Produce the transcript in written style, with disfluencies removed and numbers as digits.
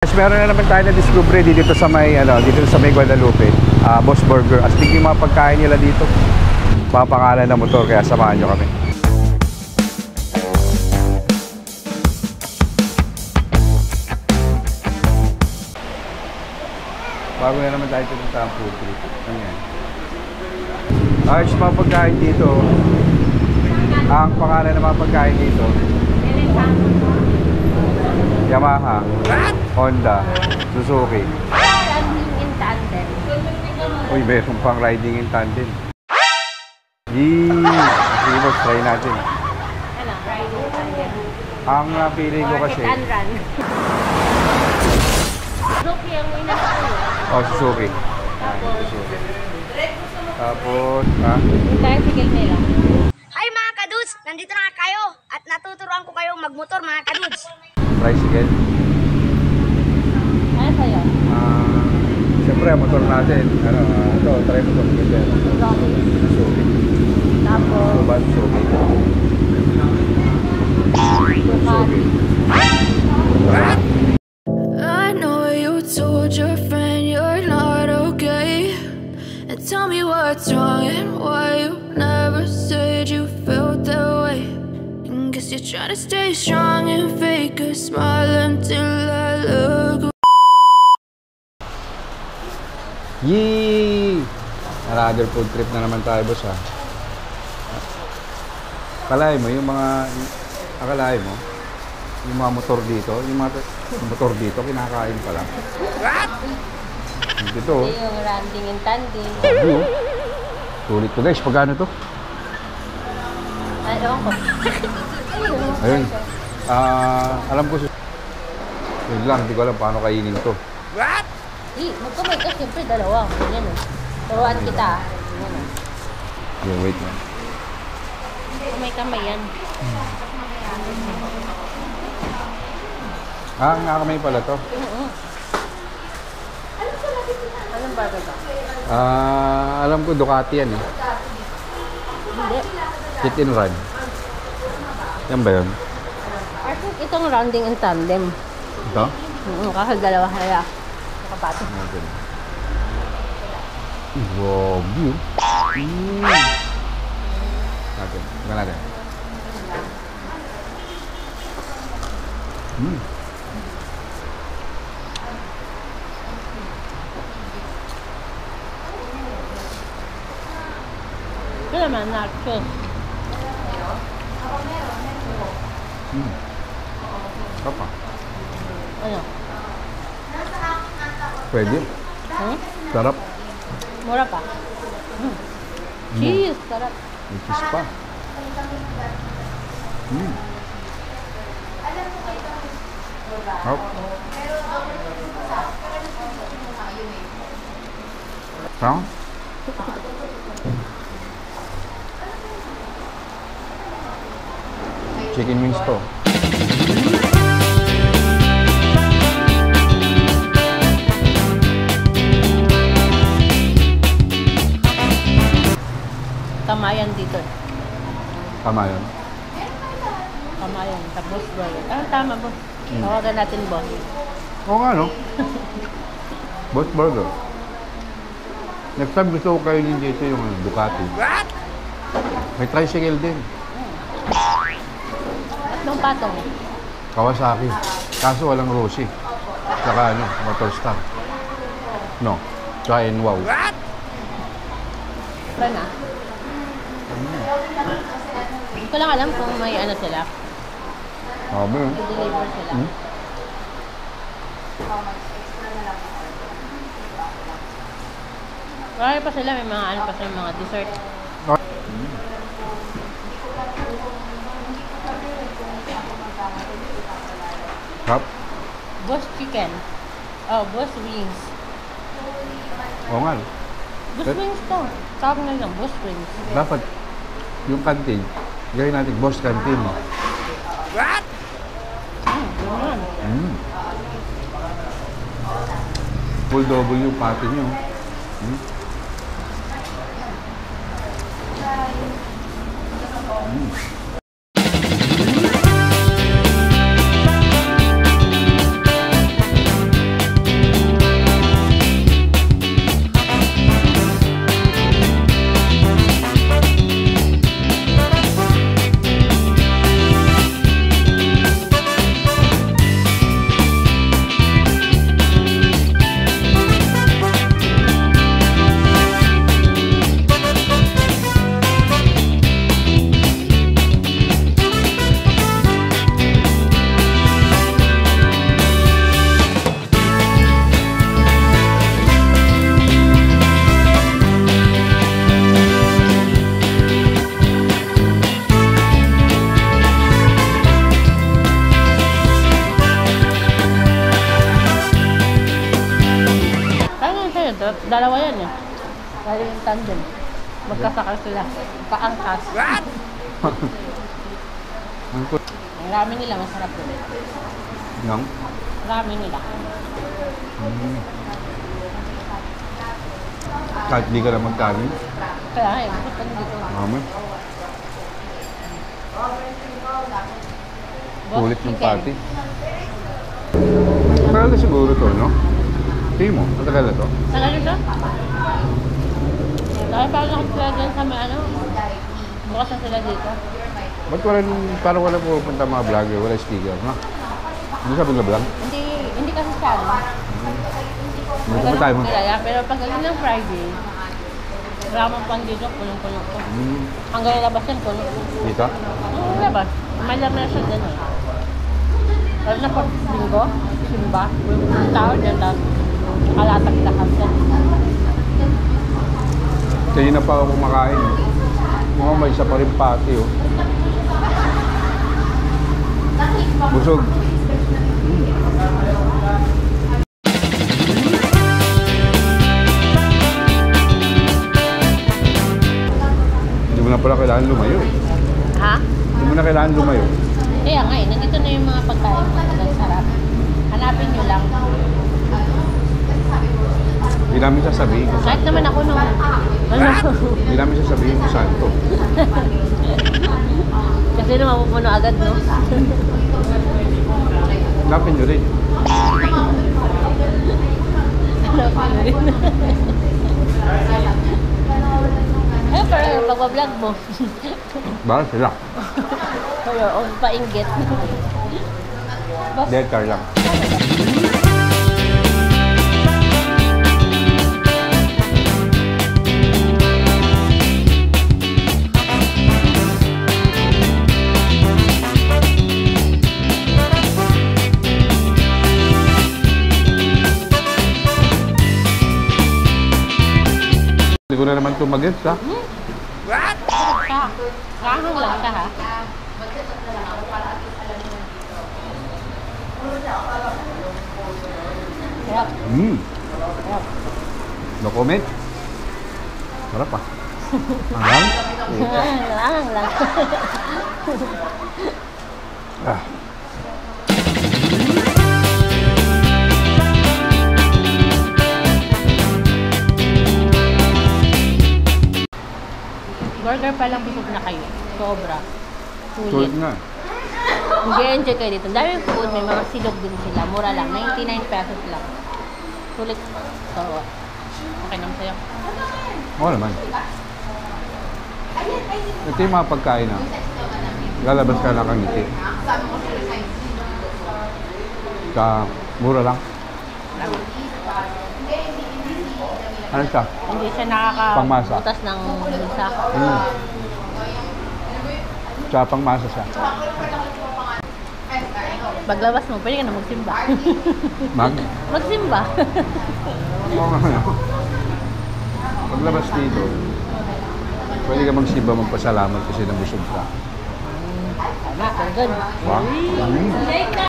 Meron na naman tayo na discovery dito sa may Guadalupe, Boss Burger. As yung mga pagkain nila dito, papangalan ng motor, kaya samahan nyo kami. Bago na naman tayo punta ang food trip. Ano yan? Ayos mga pagkain dito. Ang pangalan ng mga pagkain dito, Yamaha, Honda, Suzuki. Riding in tandem. Uy, meron pang riding in tandem. Yee! Sige boss, try natin. Ano, riding in tandem. Ang napili ko kasi... Hit and run. Suzuki ang inasal. Oh, Suzuki. Suzuki. Tapos, yung tricycle nila. Hi mga kadudes! Nandito na kayo at natuturuan ko kayong magmotor mga kadudes. tricycle. Ano sa'yo? Siyempre, motor natin. Ito, try mo ito. Suzuki. Tapos, Suzuki. Ducati. I know you told your friend you're not okay, and tell me what's wrong and why you never said you felt that way. And guess you're trying to stay strong and fake a smile until I look. Yee! Another food trip na naman tayo, boss, ha? Akalain mo, akalain mo, yung mga motor dito, motor dito, kinakain pa lang. What? Dito, Yung riding in tandem. sulit to, guys. Pagkano to? Ay, ewan ko. Ayun. Alam ko, yun lang, hindi ko alam paano kainin to. What? Magkamay ka, siyempre dalawa. Yan o. Turuan kita. Yan o. Yung wait lang. Kamay yan. Nakakamay pala to. Anong burger ba? Alam ko Ducati yan eh. Hindi. Hit and run. Yan ba yun? I think itong rounding in tandem. Ito? Kasi dalawa kaya. Nakapato. Okay. Wow, view. Natin. Tingnan natin. Ito naman, nachos. Apa? Ano? Pwede. Sarap. Mura pa. Cheese, sarap. May cheese pa. Sarap. Sarap. Chicken wings to. Kamayan dito. Tama yun. Kamayan. Tapos burger. Tama boss. Tawagan natin boss. Oo nga, no? Boss Burger. Next time gusto ko kayo dito yung Ducati. What? May tricycle din. Tatlong patong. Kawasaki. Kaso walang Rossi. Saka Motor Star. No. Tsaka Wow. What? Wala na. Hindi ko lang alam kung may ano sila. Sabi yun. I-deliver sila. Marami pa sila. May mga ano pa sila, mga dessert. Sarap. Boss chicken. Oh, boss wings. Oo nga. Boss wings to. Tawag na lang, boss wings. Dapat yung canteen, gawin natin Boss Canteen. What? Ganyan. Full W pati nyo. Dalawa yan eh. Dahil yung tandem. Magkasakal sila. Paangkas. Ang kut... Ang ramen nila, masarap yun. Yung? Ramen nila. Kahit di ka na magkanin. Kaya nga eh, bakit pa dito? Mami. Kulit yung party. Matagal na siguro to, no? Tingin mo, matagal na to? Tagal nito? Dahil parang ako sila dyan sa may ano. Bukas na sila dito. Ba't parang wala pupunta mga vlogger, wala sticker, no? Hindi sabi nga vlog? Hindi kasi siya, no? Hindi pa tayo mo. Kilala, pero pag galing ng Friday, ramang pang dito, punong-puno ko. Hanggang labas yan, puno. Dito? Labas. May laman siya dyan eh. Lalo na pag linggo, simba, yung tao dyan, tapos nakalatag-lakad dyan. Kaya na pa ako kumakain. Mukhang may isa pa rin pati, oh. Busog. Hindi mo na pala kailangan lumayo. Ha? Hindi mo na kailangan lumayo. Kaya nga eh, nandito na yung mga pagkain mo ng sarap. Hanapin nyo lang. Hindi namin sasabihin kung Kahit saan. naman ako nung... Hindi namin sasabihin kung saan to. Kasi na mapupuno agad, no? Hanapin nyo rin. Eh, pero pagbablog mo. Bakit sila? Pero, o painggit. Dead car lang. Hindi ko na naman tumagets, ha? Siya. Rahang lang siya, ha? Sarap. Sarap. No comment. Sarap pa. Hanggang? Rahang lang. Ah. Burger pa lang busog na kayo. Sobra. Sulit Sulit. nga. Mag-enjoy kayo dito. Daming food, may mga silog din sila. Mura lang. 99 pesos lang. Sulit. So, okay naman sa'yo. Oo naman. Ito yung mga pagkain na lalabas ka nakangiti. Sa mura lang. Ano siya? Hindi siya Pangmasa. nakakabutas ng bulsa. Tsaka pang masa siya. Paglabas mo, pwede ka na magsimba. Mag? Magsimba. Oo nga. Paglabas dito, pwede ka magsimba magpasalamat kasi nabusog ka. Tama, good. Wow.